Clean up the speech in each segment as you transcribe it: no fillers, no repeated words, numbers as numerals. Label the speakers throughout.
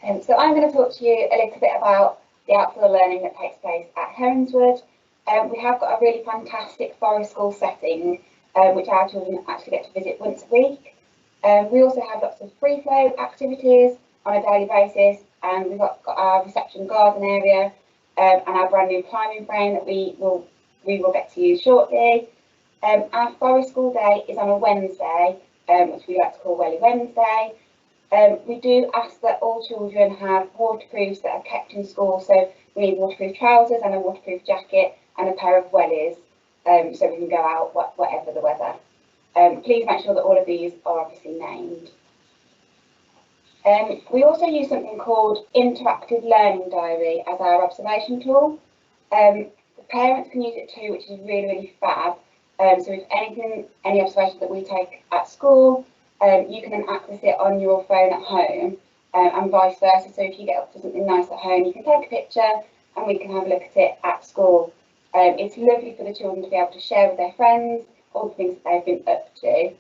Speaker 1: So I'm going to talk to you a little bit about the outdoor learning that takes place at Heronswood. We have got a really fantastic forest school setting, which our children actually get to visit once a week. We also have lots of free flow activities on a daily basis, and we've got our reception garden area and our brand new climbing frame that we will get to use shortly. Our forest school day is on a Wednesday, which we like to call Welly Wednesday. We do ask that all children have waterproofs that are kept in school, so we need waterproof trousers and a waterproof jacket and a pair of wellies, so we can go out whatever the weather. Please make sure that all of these are obviously named. We also use something called Interactive Learning Diary as our observation tool. The parents can use it too, which is really, really fab. So if any observations that we take at school, you can then access it on your phone at home, and vice versa. So if you get up to something nice at home, you can take a picture and we can have a look at it at school. It's lovely for the children to be able to share with their friends all the things that they've been up to.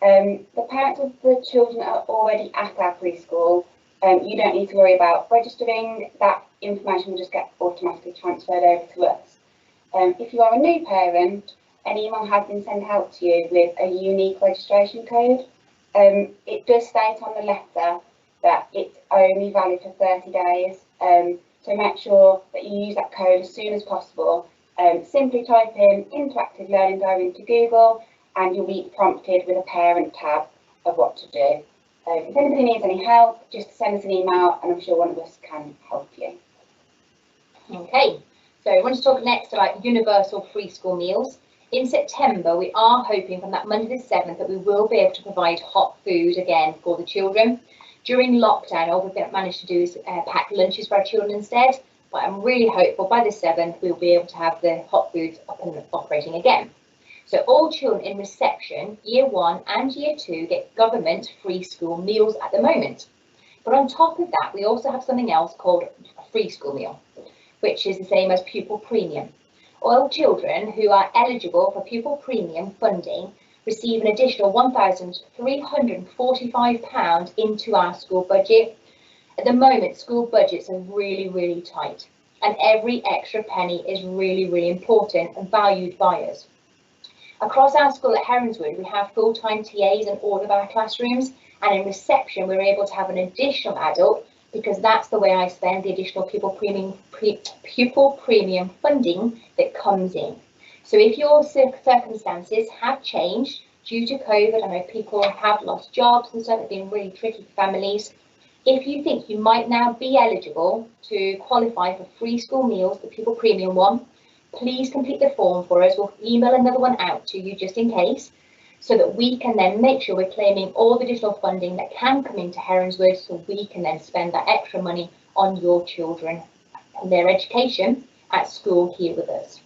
Speaker 1: The parents of the children are already at our preschool. You don't need to worry about registering. That information will just get automatically transferred over to us. If you are a new parent, an email has been sent out to you with a unique registration code. It does state on the letter that it's only valid for 30 days, so make sure that you use that code as soon as possible. Simply type in Interactive Learning Diary into Google and you'll be prompted with a parent tab of what to do. If anybody needs any help, just send us an email and I'm sure one of us can help you.
Speaker 2: Okay, so I want to talk next about universal free school meals. In September, we are hoping from that Monday the 7th that we will be able to provide hot food again for the children. During lockdown, all we've managed to do is pack lunches for our children instead, but I'm really hopeful by the 7th we'll be able to have the hot foods up and operating again. So all children in reception, year 1 and year 2 get government free school meals at the moment. But on top of that, we also have something else called a free school meal, which is the same as pupil premium. All children who are eligible for pupil premium funding receive an additional £1,345 into our school budget. At the moment, school budgets are really, really tight, and every extra penny is really, really important and valued by us. Across our school at Heronswood, we have full-time TAs in all of our classrooms, and in reception, we're able to have an additional adult because that's the way I spend the additional pupil premium funding that comes in. So if your circumstances have changed due to COVID, I know people have lost jobs and stuff, it's been really tricky for families. If you think you might now be eligible to qualify for free school meals, the pupil premium one, please complete the form for us. We'll email another one out to you just in case, so that we can then make sure we're claiming all the additional funding that can come into Heronswood, so we can then spend that extra money on your children and their education at school here with us.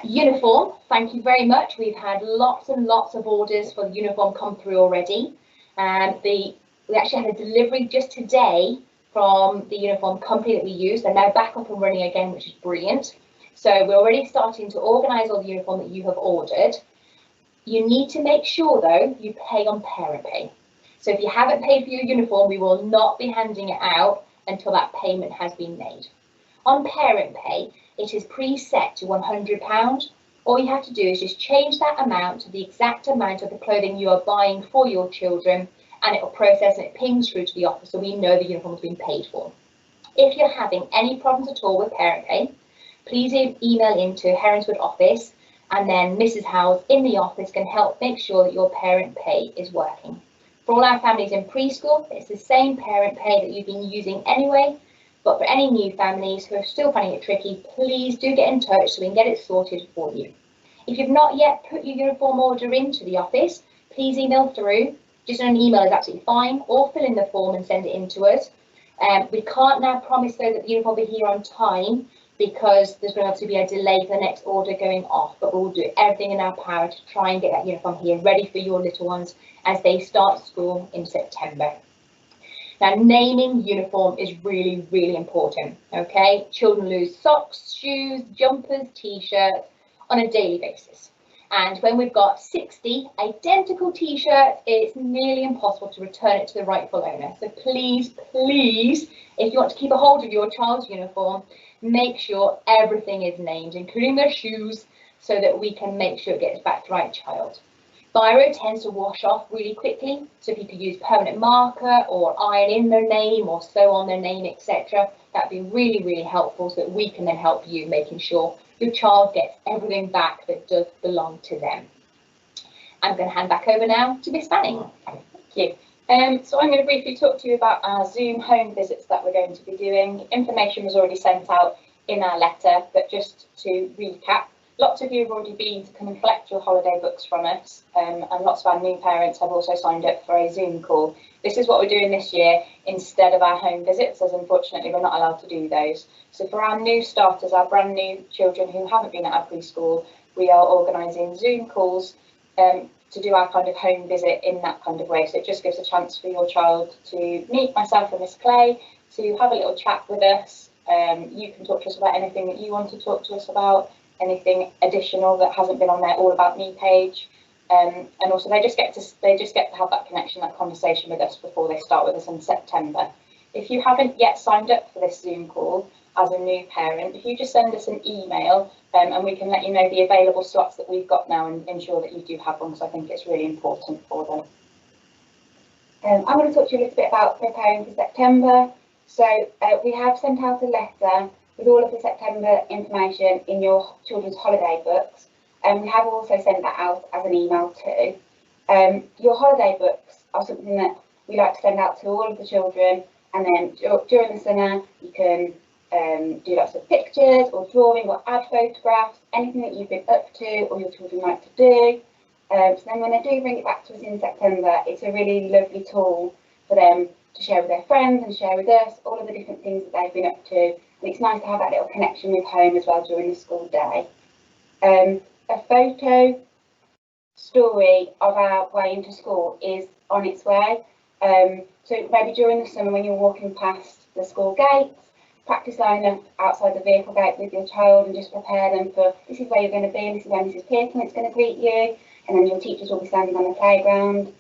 Speaker 2: Uniform, thank you very much. We've had lots and lots of orders for the uniform come through already. We actually had a delivery just today from the uniform company that we use. They're now back up and running again, which is brilliant. So we're already starting to organise all the uniform that you have ordered. You need to make sure, though, you pay on parent pay. So if you haven't paid for your uniform, we will not be handing it out until that payment has been made. On parent pay, it is preset to £100. All you have to do is just change that amount to the exact amount of the clothing you are buying for your children, and it will process and it pings through to the office so we know the uniform has been paid for. If you're having any problems at all with parent pay, please email into Heronswood office, and then Mrs. Howells in the office can help make sure that your parent pay is working. For all our families in preschool, it's the same parent pay that you've been using anyway, but for any new families who are still finding it tricky, please do get in touch so we can get it sorted for you. If you've not yet put your uniform order into the office, please email through. Just an email is absolutely fine, or fill in the form and send it in to us. We can't now promise though that the uniform will be here on time because there's going to be a delay for the next order going off, but we'll do everything in our power to try and get that uniform here ready for your little ones as they start school in September. Now, naming uniform is really, really important, okay? Children lose socks, shoes, jumpers, t-shirts on a daily basis. And when we've got 60 identical t-shirts, it's nearly impossible to return it to the rightful owner. So please, please, if you want to keep a hold of your child's uniform, make sure everything is named, including their shoes, so that we can make sure it gets back to the right child. Biro tends to wash off really quickly, so if you could use permanent marker or iron in their name or sew on their name, etc., that'd be really, really helpful, so that we can then help you making sure your child gets everything back that does belong to them. I'm going to hand back over now to Miss Fanning.
Speaker 3: Thank you. So I'm going to briefly talk to you about our Zoom home visits that we're going to be doing. Information was already sent out in our letter, but just to recap, lots of you have already been to come and collect your holiday books from us, and lots of our new parents have also signed up for a Zoom call. This is what we're doing this year instead of our home visits, as unfortunately we're not allowed to do those. So for our new starters, our brand new children who haven't been at our preschool, we are organising Zoom calls to do our kind of home visit in that kind of way. So it just gives a chance for your child to meet myself and Miss Clay, to have a little chat with us. You can talk to us about anything that you want to talk to us about, anything additional that hasn't been on their All About Me page, and also they just get to have that connection, that conversation with us before they start with us in September. If you haven't yet signed up for this Zoom call as a new parent, if you just send us an email and we can let you know the available slots that we've got now and ensure that you do have one, because I think it's really important for them. I'm going to talk to you a little bit about preparing for September. So we have sent out a letter with all of the September information in your children's holiday books, and we have also sent that out as an email too. Your holiday books are something that we like to send out to all of the children, and then during the summer you can do lots of pictures or drawing or add photographs, anything that you've been up to or your children like to do. So then when they do bring it back to us in September, it's a really lovely tool for them to share with their friends and share with us all of the different things that they've been up to. And it's nice to have that little connection with home as well during the school day. A photo story of our way into school is on its way. So maybe during the summer when you're walking past the school gates, practice lining up outside the vehicle gate with your child and just prepare them for, this is where you're going to be, and this is where Mrs. Pearson is going to greet you, and then your teachers will be standing on the playground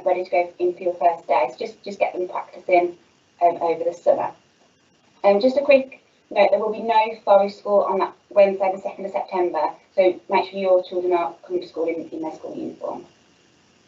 Speaker 3: ready to go in for your first day. So just get them practicing over the summer. Just a quick note, there will be no forest school on that Wednesday the 2nd of September, so make sure your children are coming to school in their school uniform.